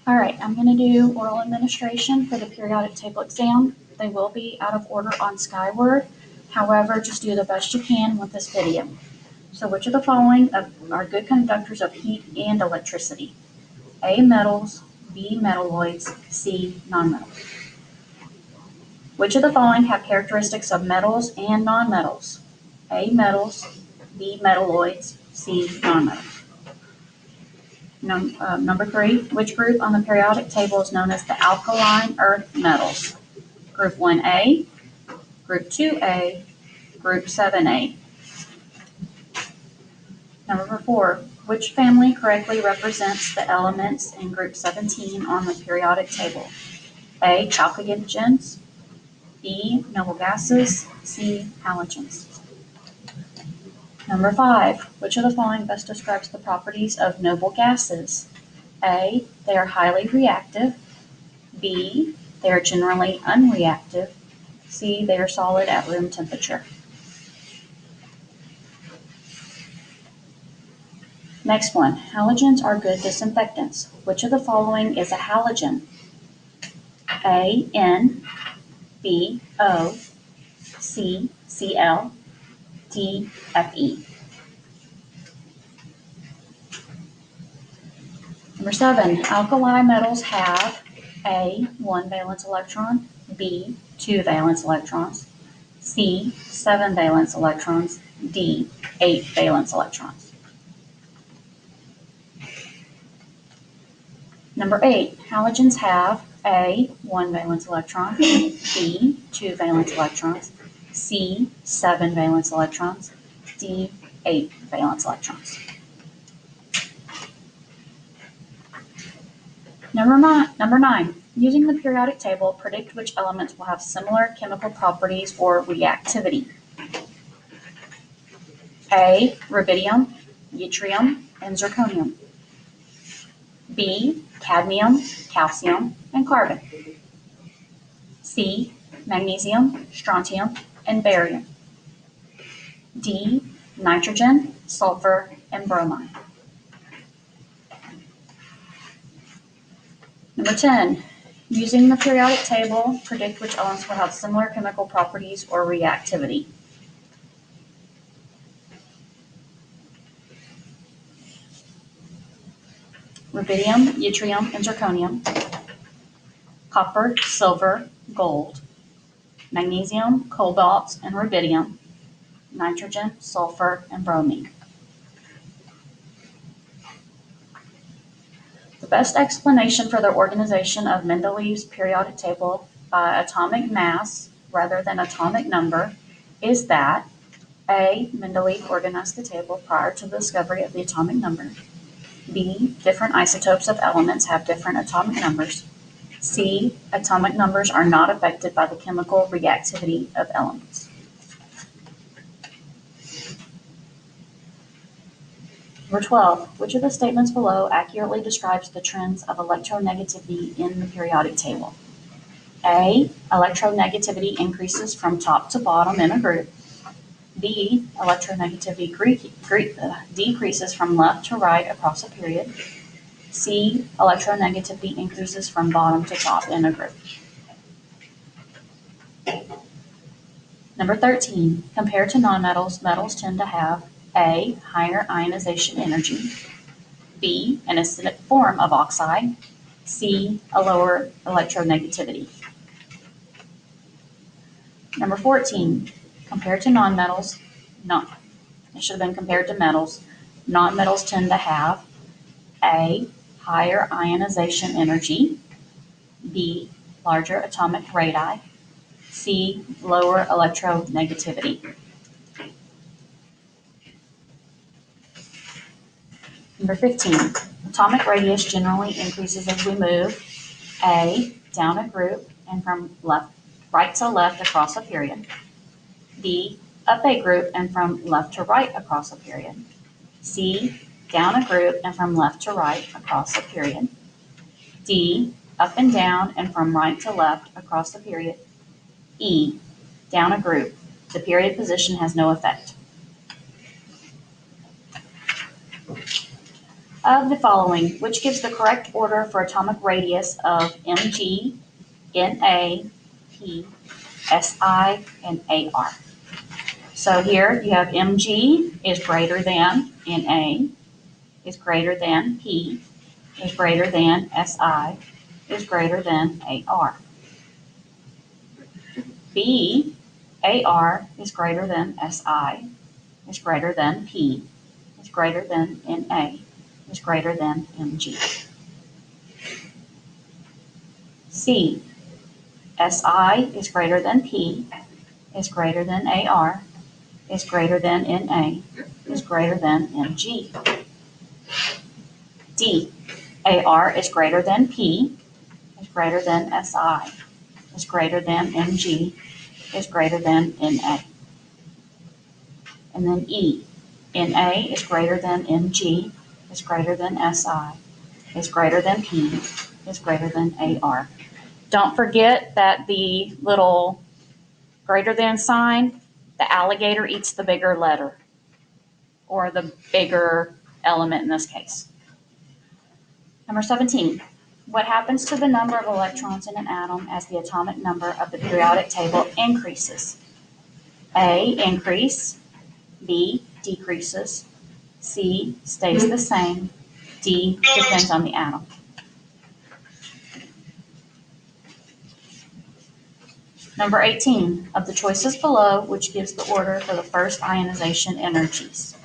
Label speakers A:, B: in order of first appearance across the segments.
A: All right, I'm going to do oral administration for the periodic table exam. They will be out of order on Skyward. However, just do the best you can with this video. So which of the following are good conductors of heat and electricity? A, metals, B, metalloids, C, nonmetals. Which of the following have characteristics of metals and nonmetals? A, metals, B, metalloids, C, nonmetals. Number 3, which group on the periodic table is known as the alkaline earth metals? Group 1A, Group 2A, Group 7A. Number 4, which family correctly represents the elements in Group 17 on the periodic table? A, chalcogens, B, noble gases, C, halogens. Number 5, which of the following best describes the properties of noble gases? A, they are highly reactive. B, they are generally unreactive. C, they are solid at room temperature. Next one, halogens are good disinfectants. Which of the following is a halogen? A, N, B, O, C, Cl, D, Fe. Number 7, alkali metals have A, 1 valence electron, B, 2 valence electrons, C, 7 valence electrons, D, 8 valence electrons. Number 8, halogens have A, 1 valence electron, B, 2 valence electrons, C, 7 valence electrons, D, 8 valence electrons. Number 9, using the periodic table, predict which elements will have similar chemical properties or reactivity. A, rubidium, yttrium, and zirconium. B, cadmium, calcium, and carbon. C, magnesium, strontium, and barium. D, nitrogen, sulfur, and bromine. Number 10, using the periodic table, predict which elements will have similar chemical properties or reactivity. Rubidium, yttrium, and zirconium. Copper, silver, gold. Magnesium, cobalt, and rubidium. Nitrogen, sulfur, and bromine. The best explanation for the organization of Mendeleev's periodic table by atomic mass rather than atomic number is that A, Mendeleev organized the table prior to the discovery of the atomic number. B, different isotopes of elements have different atomic numbers. C, atomic numbers are not affected by the chemical reactivity of elements. Number 12, which of the statements below accurately describes the trends of electronegativity in the periodic table? A, electronegativity increases from top to bottom in a group. B, electronegativity decreases from left to right across a period. C, electronegativity increases from bottom to top in a group. Number 13, compared to nonmetals, metals tend to have A, higher ionization energy, B, an acidic form of oxide, C, a lower electronegativity. Number 14, compared to nonmetals, it should have been compared to metals, nonmetals tend to have A, higher ionization energy, B, larger atomic radii, C, lower electronegativity. Number 15, atomic radius generally increases as we move A, down a group and from right to left across a period. B, up a group and from left to right across a period. C, down a group and from left to right across a period. D, up and down and from right to left across a period. E, down a group. The period position has no effect. Of the following, which gives the correct order for atomic radius of Mg, Na, P, Si, and Ar? So here you have Mg is greater than Na, is greater than P, is greater than Si, is greater than Ar. B, Ar is greater than Si, is greater than P, is greater than Na, is greater than Mg. C, Si is greater than P, is greater than Ar, is greater than Na, is greater than Mg. D, Ar is greater than P, is greater than Si, is greater than Mg, is greater than Na. And then E, Na is greater than Mg, is greater than Si, is greater than P, is greater than Ar. Don't forget that the little greater than sign, the alligator eats the bigger letter, or the bigger element in this case. Number 17. What happens to the number of electrons in an atom as the atomic number of the periodic table increases? A, increase. B, decreases. C, stays the same. D, depends on the atom. Number 18. Of the choices below, which gives the order for the first ionization energies?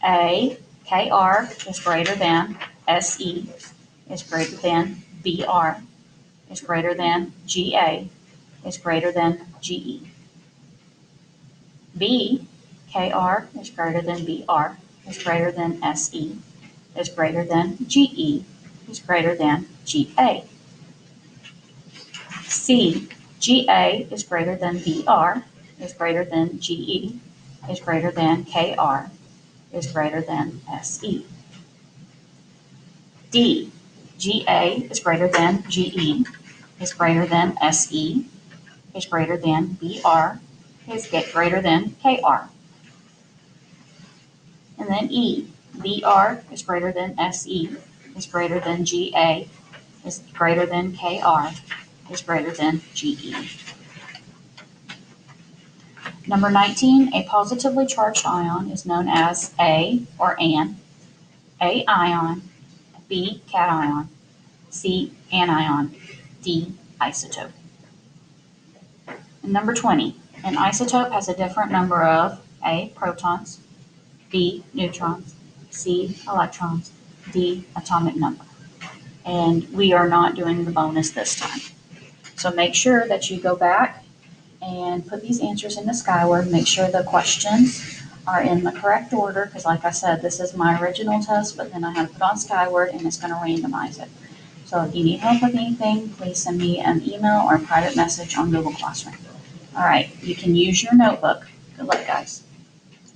A: A, Kr is greater than Se, is greater than Br, is greater than Ga, is greater than Ge. B, Kr is greater than Br, is greater than Se, is greater than Ge, is greater than Ga. C, Ga is greater than Br, is greater than Ge, is greater than Kr, is greater than Se. D, Ga is greater than Ge, is greater than Se, is greater than Br, is greater than Kr. And then E, Br is greater than Se, is greater than Ga, is greater than Kr, is greater than Ge. Number 19, a positively charged ion is known as A or an, A ion, B cation, C anion, D isotope. And number 20, an isotope has a different number of A protons, B neutrons, C electrons, D atomic number. And we are not doing the bonus this time. So make sure that you go back and put these answers into Skyward. Make sure the questions are in the correct order, because like I said, this is my original test, but then I have to put on Skyward and it's going to randomize it. So if you need help with anything, please send me an email or a private message on Google Classroom. All right, you can use your notebook. Good luck, guys.